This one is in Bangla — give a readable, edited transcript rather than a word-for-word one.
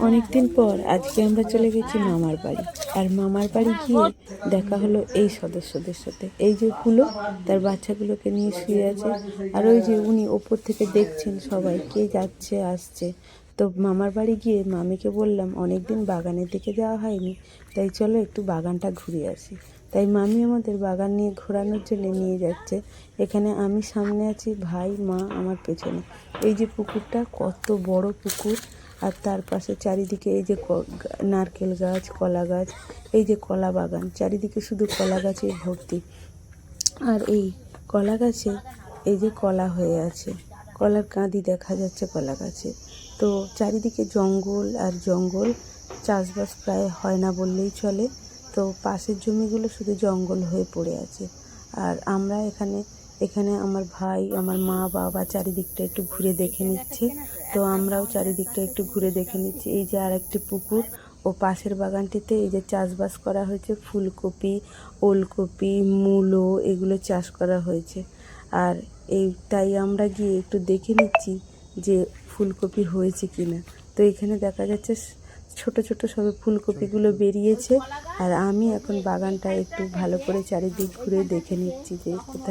অনেকদিন পর আজকে আমরা চলে গেছি মামার বাড়ি। আর মামার বাড়ি গিয়ে দেখা হলো এই সদস্যদের সাথে। এই যে হুলো তার বাচ্চাগুলোকে নিয়ে শুয়ে আছে, আর ওই যে উনি ওপর থেকে দেখছেন সবাই কে যাচ্ছে আসছে। তো মামার বাড়ি গিয়ে মামিকে বললাম অনেকদিন বাগানের দিকে যাওয়া হয়নি, তাই চলো একটু বাগানটা ঘুরে আসি। তাই মামি আমাদের বাগান নিয়ে ঘোরানোর জন্য নিয়ে যাচ্ছে। এখানে আমি সামনে আছি, ভাই মা আমার পেছনে। এই যে পুকুরটা, কত বড় পুকুর, আর তার পাশে চারিদিকে এই যে নারকেল গাছ, কলা গাছ, এই যে কলা বাগান, চারিদিকে শুধু কলা গাছে ভর্তি। আর এই কলা গাছে এই যে কলা হয়ে আছে, কলার কাঁদি দেখা যাচ্ছে কলা গাছে। তো চারিদিকে জঙ্গল আর জঙ্গল, চাষবাস প্রায় হয় না বললেই চলে। তো পাশের জমিগুলো শুধু জঙ্গল হয়ে পড়ে আছে। আর আমরা এখানে আমার ভাই, আমার মা বাবা চারিদিকটা একটু ঘুরে দেখে নিচ্ছে। তো আমরাও চারিদিকটা একটু ঘুরে দেখে নিচ্ছি। এই যে আর একটি পুকুর, ও পাশের বাগানটিতে এই যে চাষবাস করা হয়েছে, ফুলকপি, ওলকপি, মূলো, এগুলো চাষ করা হয়েছে। আর তাই আমরা গিয়ে একটু দেখে নিচ্ছি যে ফুলকপি হয়েছে কিনা। তো এখানে দেখা যাচ্ছে ছোট ছোট সবে ফুলকপিগুলো বেরিয়েছে। আর আমি এখন বাগানটা একটু ভালো করে চারিদিক ঘুরে দেখে নিচ্ছি যে কোথায়